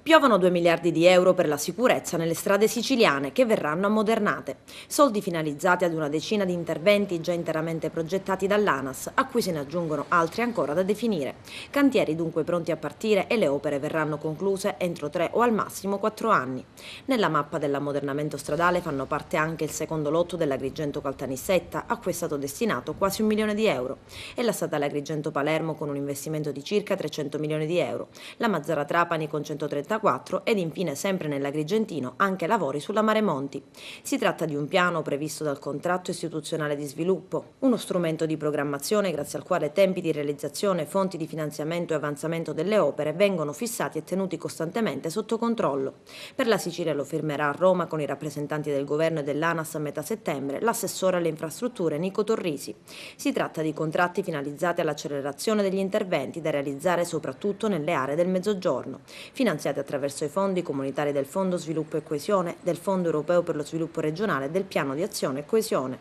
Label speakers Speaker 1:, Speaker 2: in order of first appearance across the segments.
Speaker 1: Piovono 2 miliardi di euro per la sicurezza nelle strade siciliane che verranno ammodernate. Soldi finalizzati ad una decina di interventi già interamente progettati dall'ANAS, a cui se ne aggiungono altri ancora da definire. Cantieri dunque pronti a partire e le opere verranno concluse entro 3 o al massimo 4 anni. Nella mappa dell'ammodernamento stradale fanno parte anche il secondo lotto dell'Agrigento-Caltanissetta, a cui è stato destinato quasi 1 milione di euro, e la statale Agrigento-Palermo con un investimento di circa 300 milioni di euro, la Mazzara-Trapani con 134 ed infine sempre nell'Agrigentino anche lavori sulla Mare Monti. Si tratta di un piano previsto dal contratto istituzionale di sviluppo, uno strumento di programmazione grazie al quale tempi di realizzazione, fonti di finanziamento e avanzamento delle opere vengono fissati e tenuti costantemente sotto controllo. Per la Sicilia lo firmerà a Roma con i rappresentanti del governo e dell'ANAS a metà settembre l'assessore alle infrastrutture Nico Torrisi. Si tratta di contratti finalizzati all'accelerazione degli interventi da realizzare soprattutto nelle aree del Mezzogiorno, finanziati attraverso i fondi comunitari del Fondo Sviluppo e Coesione, del Fondo Europeo per lo Sviluppo Regionale e del Piano di Azione e Coesione.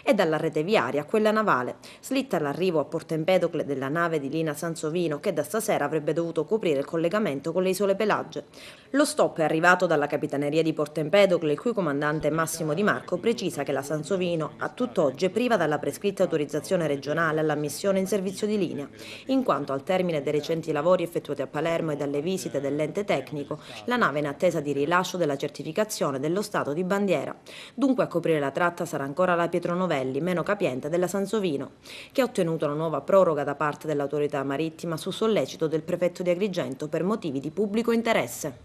Speaker 1: E dalla rete viaria a quella navale. Slitta l'arrivo a Porto Empedocle della nave di Lina Sansovino che da stasera avrebbe dovuto coprire il collegamento con le isole Pelagie. Lo stop è arrivato dalla Capitaneria di Porto Empedocle, il cui comandante Massimo Di Marco precisa che la Sansovino a tutt'oggi è priva dalla prescritta autorizzazione regionale all'ammissione in servizio di linea, in quanto al termine dei recenti lavori effettuati a Palermo e dalle visite dell'ente tecnico, la nave è in attesa di rilascio della certificazione dello stato di bandiera. Dunque a coprire la tratta sarà ancora la Pietronovelli, meno capiente della Sansovino, che ha ottenuto una nuova proroga da parte dell'autorità marittima su sollecito del prefetto di Agrigento per motivi di pubblico interesse.